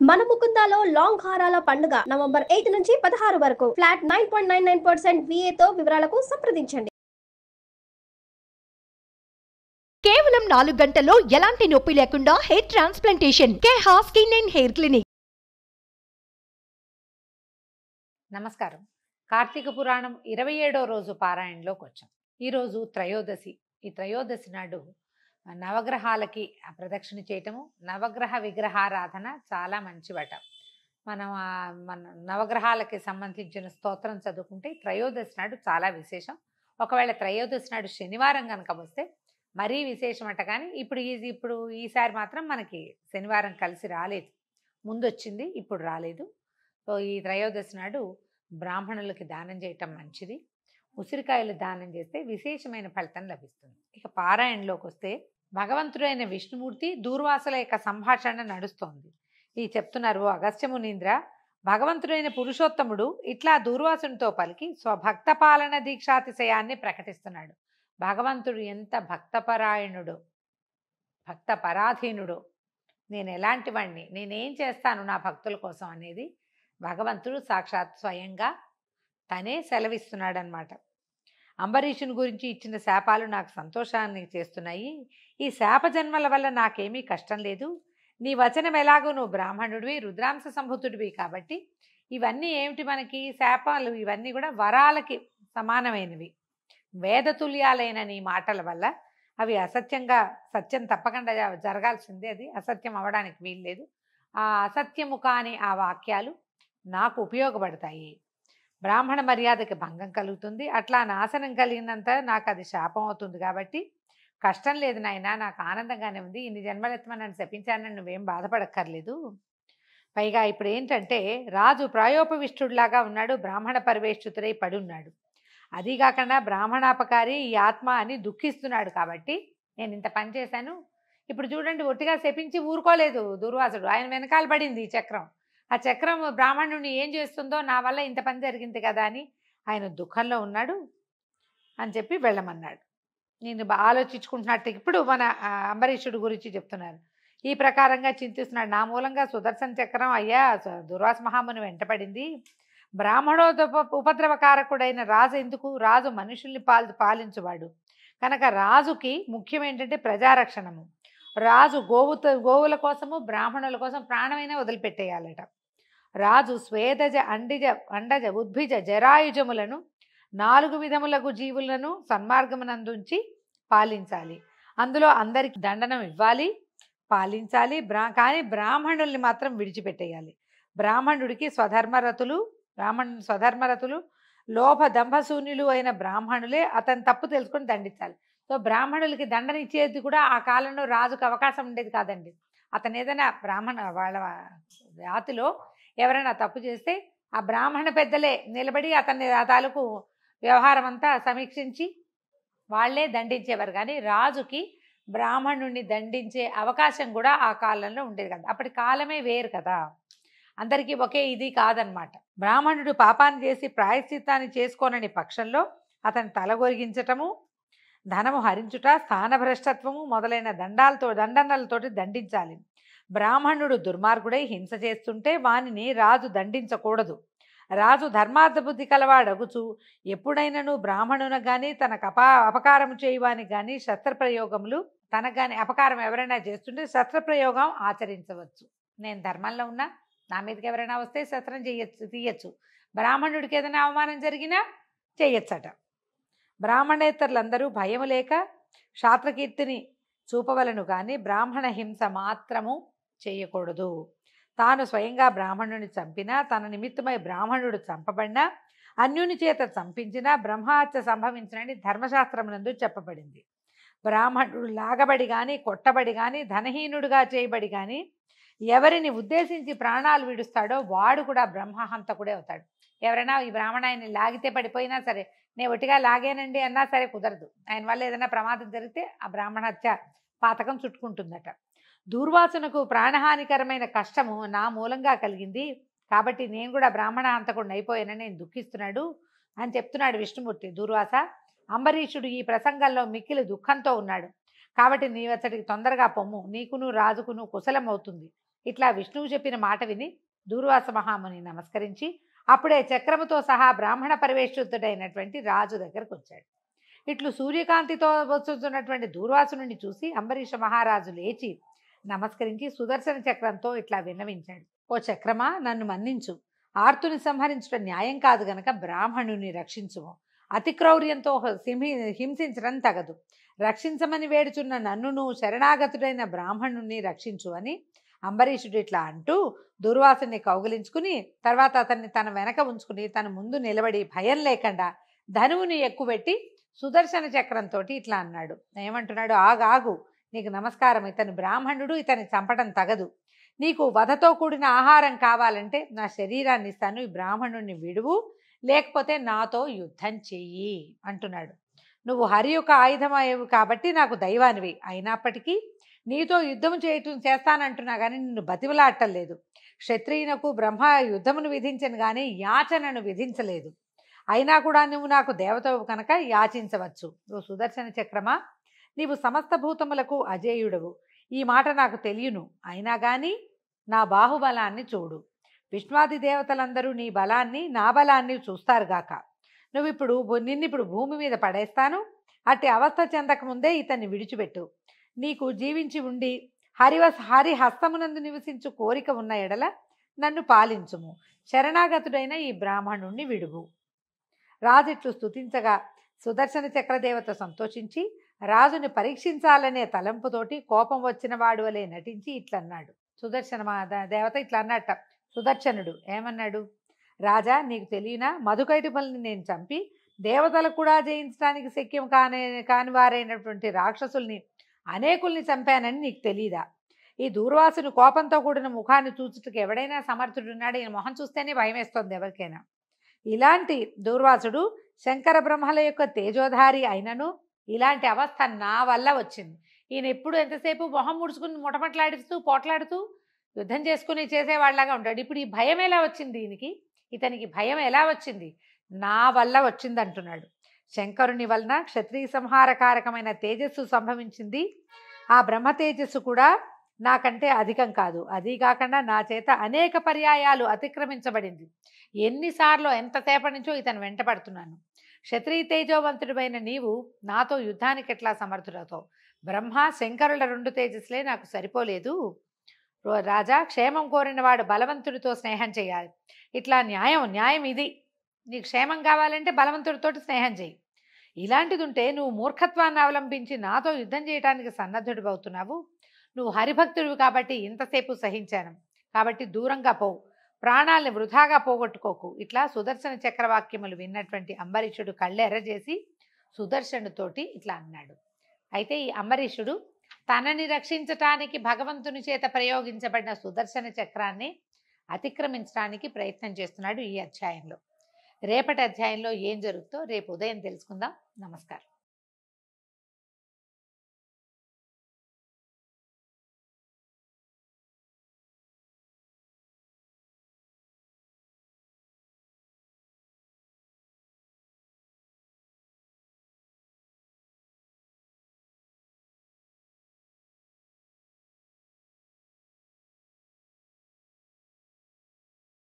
మన ముకుందాలో లాంగ్ హారాల పండుగ నవంబర్ 8 నుంచి 16 వరకు ఫ్లాట్ 9.99% VA తో వివరాలకు సంప్రదించండి. కేవలం 4 గంటల్లో ఎలాంటి నొప్పి లేకుండా hair transplantation Keha skin and hair clinic. నమస్కారం. కార్తీక పురాణం 27వ రోజు పారాయణలోకి వచ్చాం. ఈరోజు త్రయోదశి. ఈ త్రయోదశి నాడు నవగ్రహాలకి ప్రదక్షిణ చేయటము, నవగ్రహ విగ్రహారాధన చాలా మంచివట. మన నవగ్రహాలకి సంబంధించిన స్తోత్రం చదువుకుంటే త్రయోదశి నాడు చాలా విశేషం. ఒకవేళ త్రయోదశి నాడు శనివారం కనుక వస్తే మరీ విశేషమట. కానీ ఇప్పుడు ఈసారి మాత్రం మనకి శనివారం కలిసి రాలేదు. ముందు వచ్చింది, ఇప్పుడు రాలేదు. సో ఈ త్రయోదశి నాడు బ్రాహ్మణులకి దానం చేయటం మంచిది. ఉసిరికాయలు దానం చేస్తే విశేషమైన ఫలితం లభిస్తుంది. ఇక పారాయణలోకి వస్తే భగవంతుడైన విష్ణుమూర్తి దూర్వాసుల యొక్క సంభాషణ నడుస్తోంది. ఈ చెప్తున్నారు, ఓ అగస్త్య మునీంద్ర, భగవంతుడైన పురుషోత్తముడు ఇట్లా దూర్వాసునితో పలికి స్వభక్త పాలన దీక్షాతిశయాన్ని ప్రకటిస్తున్నాడు. భగవంతుడు ఎంత భక్తపరాయణుడు, భక్త పరాధీనుడు, నేను ఎలాంటి వాడిని, నేనేం చేస్తాను నా భక్తుల కోసం అనేది భగవంతుడు సాక్షాత్ స్వయంగా తనే సెలవిస్తున్నాడు అన్నమాట. అంబరీషుని గురించి ఇచ్చిన శాపాలు నాకు సంతోషాన్ని చేస్తున్నాయి. ఈ శాప జన్మల వల్ల నాకేమీ కష్టం లేదు. నీ వచనం ఎలాగో నువ్వు బ్రాహ్మణుడివి, రుద్రాంశ సంభూతుడివి కాబట్టి ఇవన్నీ ఏమిటి, మనకి శాపాలు ఇవన్నీ కూడా వరాలకి సమానమైనవి. వేదతుల్యాలైన నీ మాటల వల్ల అవి అసత్యంగా, సత్యం తప్పకుండా జరగాల్సిందే, అది అసత్యం అవడానికి వీల్లేదు. ఆ అసత్యము కాని ఆ వాక్యాలు నాకు ఉపయోగపడతాయి. బ్రాహ్మణ మర్యాదకి భంగం కలుగుతుంది, అట్లా నాశనం కలిగినంత నాకు అది శాపం అవుతుంది. కాబట్టి కష్టం లేదు నాయన, నాకు ఆనందంగానే ఉంది. ఇన్ని జన్మలెత్తమని నన్ను శపించానని నువ్వేం బాధపడక్కర్లేదు. పైగా ఇప్పుడు ఏంటంటే రాజు ప్రాయోపవిష్టుడిలాగా ఉన్నాడు, బ్రాహ్మణ పరివేష్టితుడై పడి ఉన్నాడు. అది కాకుండా బ్రాహ్మణాపకారి ఈ ఆత్మ అని దుఃఖిస్తున్నాడు. కాబట్టి నేను ఇంత పని చేశాను. ఇప్పుడు చూడండి, ఒట్టిగా శపించి ఊరుకోలేదు దుర్వాసుడు, ఆయన వెనకాల పడింది ఈ చక్రం. ఆ చక్రం బ్రాహ్మణుడిని ఏం చేస్తుందో, నా వల్ల ఇంత పని జరిగింది కదా అని ఆయన దుఃఖంలో ఉన్నాడు అని చెప్పి వెళ్ళమన్నాడు. నేను ఆలోచించుకుంటున్నట్టు ఇప్పుడు మన అంబరీషుడు గురించి చెప్తున్నారు. ఈ ప్రకారంగా చింతిస్తున్నాడు. నా మూలంగా సుదర్శన చక్రం అయ్యా దుర్వాస మహాముని వెంటపడింది. ఉపద్రవకారకుడైన రాజు ఎందుకు, రాజు మనుషుల్ని పాలించువాడు కనుక రాజుకి ముఖ్యం ఏంటంటే ప్రజారక్షణము. రాజు గోవుల కోసము, బ్రాహ్మణుల కోసం ప్రాణమైనా వదిలిపెట్టేయాలట. రాజు స్వేదజ, అండజ, ఉద్భిజ, జరాయుజములను 4 విధములకు జీవులను సన్మార్గమునందుంచి పాలించాలి. అందులో అందరికి దండనం ఇవ్వాలి, పాలించాలి. కానీ బ్రాహ్మణుల్ని మాత్రం విడిచిపెట్టేయాలి. బ్రాహ్మణుడికి స్వధర్మరతులు లోభ దంభశూన్యులు అయిన బ్రాహ్మణులే అతని తప్పు తెలుసుకొని దండించాలి. సో బ్రాహ్మణులకి దండన ఇచ్చేది కూడా ఆ కాలంలో రాజుకు అవకాశం ఉండేది కాదండి. అతను ఏదైనా వాళ్ళ జాతిలో ఎవరైనా తప్పు చేస్తే ఆ బ్రాహ్మణ పెద్దలే నిలబడి అతన్ని ఆ తాలూకు వ్యవహారం అంతా సమీక్షించి వాళ్లే దండించేవారు. కానీ రాజుకి బ్రాహ్మణుడిని దండించే అవకాశం కూడా ఆ కాలంలో ఉండేది కదా. అప్పటి కాలమే వేరు కదా, అందరికీ ఒకే ఇది కాదనమాట. బ్రాహ్మణుడు పాపాన్ని చేసి ప్రాయశ్చిత్తాన్ని చేసుకోనని పక్షంలో అతని తలగొరిగించటము, ధనము హరించుట, స్థానభ్రష్టత్వము మొదలైన దండనలతోటి దండించాలి. బ్రాహ్మణుడు దుర్మార్గుడై హింస చేస్తుంటే వానిని రాజు దండించకూడదు. రాజు ధర్మార్థ బుద్ధి కలవాడగుచు ఎప్పుడైనాను బ్రాహ్మణున గాని తనకు అపకారం చేయవానికి కానీ శస్త్రప్రయోగములు, తనకు కానీ అపకారం ఎవరైనా చేస్తుంటే శస్త్రప్రయోగం ఆచరించవచ్చు. నేను ధర్మంలో ఉన్నా, నా మీదకి ఎవరైనా వస్తే శస్త్రం తీయచ్చు. బ్రాహ్మణుడికి ఏదైనా అవమానం జరిగినా చేయొచ్చట. బ్రాహ్మణేతరులందరూ భయము లేక క్షాత్రకీర్తిని చూపవలను కానీ బ్రాహ్మణ హింస మాత్రము చేయకూడదు. తాను స్వయంగా బ్రాహ్మణుని చంపినా, తన నిమిత్తమై బ్రాహ్మణుడు చంపబడినా, అన్యుని చేత చంపించినా బ్రహ్మహత్య సంభవించినని ధర్మశాస్త్రమునందు చెప్పబడింది. బ్రాహ్మణుడు లాగబడి కానీ, కొట్టబడి కానీ, ధనహీనుడుగా చేయబడి కానీ ఎవరిని ఉద్దేశించి ప్రాణాలు విడుస్తాడో వాడు కూడా బ్రహ్మహంతకుడే అవుతాడు. ఎవరైనా ఈ బ్రాహ్మణాయన్ని లాగితే పడిపోయినా సరే, నేను ఒట్టిగా లాగేనండి అన్నా సరే కుదరదు. ఆయన వల్ల ఏదైనా ప్రమాదం జరిగితే ఆ బ్రాహ్మణ హత్య పాతకం చుట్టుకుంటుందట. దూర్వాసునకు ప్రాణహానికరమైన కష్టము నా మూలంగా కలిగింది కాబట్టి నేను కూడా బ్రాహ్మణ హంతకుడిని అయిపోయానని నేను దుఃఖిస్తున్నాడు అని చెప్తున్నాడు విష్ణుమూర్తి. దూర్వాస, అంబరీషుడు ఈ ప్రసంగంలో మిక్కిలి దుఃఖంతో ఉన్నాడు కాబట్టి నీవచ్చటికి తొందరగా పొమ్ము, నీకును రాజుకును కుశలం అవుతుంది. ఇట్లా విష్ణువు చెప్పిన మాట విని దూర్వాస మహాముని నమస్కరించి అప్పుడే చక్రముతో సహా బ్రాహ్మణ పరివేష్టితుడైనటువంటి రాజు దగ్గరకు వచ్చాడు. ఇట్లు సూర్యకాంతితో వస్తున్నటువంటి దూర్వాసుని చూసి అంబరీష మహారాజు లేచి నమస్కరించి సుదర్శన చక్రంతో ఇట్లా విన్నవించాడు. ఓ చక్రమా, నన్ను మన్నించు. ఆర్తుని సంహరించడం న్యాయం కాదు గనక బ్రాహ్మణుని రక్షించుము. అతి క్రౌర్యంతో హింసించడం తగదు. రక్షించమని వేడుచున్న నన్నును శరణాగతుడైన బ్రాహ్మణుణ్ణి రక్షించు అని అంబరీషుడు ఇట్లా అంటూ దుర్వాసుని కౌగిలించుకుని తర్వాత అతన్ని తన వెనక ఉంచుకుని తన ముందు నిలబడి భయం లేకుండా ధనువుని ఎక్కుపెట్టి సుదర్శన చక్రంతో ఇట్లా అన్నాడు. ఏమంటున్నాడు? ఆగాగు, నీకు నమస్కారం. ఇతను బ్రాహ్మణుడు, ఇతన్ని చంపడం తగదు. నీకు వధతో కూడిన ఆహారం కావాలంటే నా శరీరాన్ని ఇస్తాను, ఈ బ్రాహ్మణుడిని విడువు, లేకపోతే నాతో యుద్ధం చెయ్యి అంటున్నాడు. నువ్వు హరి యొక్క ఆయుధమయ్యవు కాబట్టి నాకు దైవానివి, అయినప్పటికీ నీతో యుద్ధం చేస్తానంటున్నా కానీ నిన్ను బతిమలాడటలేదు. క్షత్రియునకు బ్రహ్మ యుద్ధమును విధించను కానీ యాచనను విధించలేదు. అయినా కూడా నువ్వు నాకు దేవతవు కనుక యాచించవచ్చు. నువ్వు సుదర్శన చక్రమా, నీవు సమస్త భూతములకు అజేయుడవు. ఈ మాట నాకు తెలియను, అయినా కానీ నా బాహుబలాన్ని చూడు. విష్ణువాది దేవతలందరూ నీ బలాన్ని నా బలాన్ని చూస్తారుగాక. నిన్నిప్పుడు భూమి మీద పడేస్తాను. అట్టి అవస్థ చెందకముందే ఇతన్ని విడిచిపెట్టు. నీకు జీవించి ఉండి హరి హస్తమునందు నివసించు కోరిక ఉన్న ఎడల నన్ను పాలించుము. శరణాగతుడైన ఈ బ్రాహ్మణుణ్ణి విడువు. రాజుట్లు స్తుతించగా సుదర్శన చక్రదేవత సంతోషించి రాజుని పరీక్షించాలనే తలంపుతోటి కోపం వచ్చిన వాడు వలె నటించి ఇట్లన్నాడు. దేవత ఇట్లా అన్నట్ట. సుదర్శనుడు ఏమన్నాడు? రాజా, నీకు తెలియనా, మధుకైటపుల్ని నేను చంపి దేవతలు కూడా జయించడానికి శక్యం కాని వారైనటువంటి రాక్షసుల్ని అనేకుల్ని చంపానని నీకు తెలీదా? ఈ దూర్వాసుని కోపంతో కూడిన ముఖాన్ని చూచుటకు ఎవడైనా సమర్థుడున్నాడు? ఈయన మొహం చూస్తేనే భయం వేస్తుంది ఎవరికైనా. ఇలాంటి దూర్వాసుడు శంకర బ్రహ్మల యొక్క తేజోధారి అయినను ఇలాంటి అవస్థ నా వల్ల వచ్చింది. ఈయన ఎప్పుడు ఎంతసేపు మొహం ముడుచుకుని ముటమట్లాడుతూ పోట్లాడుతూ యుద్ధం చేసుకుని చేసేవాళ్ళలాగా ఉంటాడు. ఇప్పుడు ఈ భయం ఎలా వచ్చింది ఇతనికి భయం ఎలా వచ్చింది? నా వల్ల వచ్చింది అంటున్నాడు. శంకరుని వలన క్షత్రియ సంహారకారకమైన తేజస్సు సంభవించింది. ఆ బ్రహ్మ తేజస్సు కూడా నాకంటే అధికం కాదు. అది కాకుండా నా చేత అనేక పర్యాయాలు అతిక్రమించబడింది. ఎన్నిసార్లు ఎంతసేపటి నుంచో ఇతను వెంటపడుతున్నాను. క్షత్రియ తేజోవంతుడిపైన నీవు నాతో యుద్ధానికి ఎట్లా సమర్థులవుతావు? బ్రహ్మ శంకరుల 2 తేజస్సులే నాకు సరిపోలేదు. రాజా, క్షేమం కోరిన వాడు బలవంతుడితో స్నేహం చేయాలి. ఇట్లా న్యాయం ఇది. నీకు క్షేమం కావాలంటే బలవంతుడితోటి స్నేహం చేయి. ఇలాంటిది ఉంటే నువ్వు మూర్ఖత్వాన్ని అవలంబించి నాతో యుద్ధం చేయడానికి సన్నద్ధుడు అవుతున్నావు. నువ్వు హరిభక్తుడివి కాబట్టి ఇంతసేపు సహించాను. కాబట్టి దూరంగా పోవు, ప్రాణాలని వృధాగా పోగొట్టుకోకు. ఇట్లా సుదర్శన చక్రవాక్యములు విన్నటువంటి అంబరీషుడు కళ్ళెర్రజేసి సుదర్శనుతోటి ఇట్లా అన్నాడు. అయితే ఈ అంబరీషుడు తనని రక్షించటానికి భగవంతుని చేత ప్రయోగించబడిన సుదర్శన చక్రాన్ని అతిక్రమించడానికి ప్రయత్నం చేస్తున్నాడు ఈ అధ్యాయంలో. రేపటి అధ్యాయంలో ఏం జరుగుతుందో రేపు ఉదయం తెలుసుకుందాం. నమస్కారం.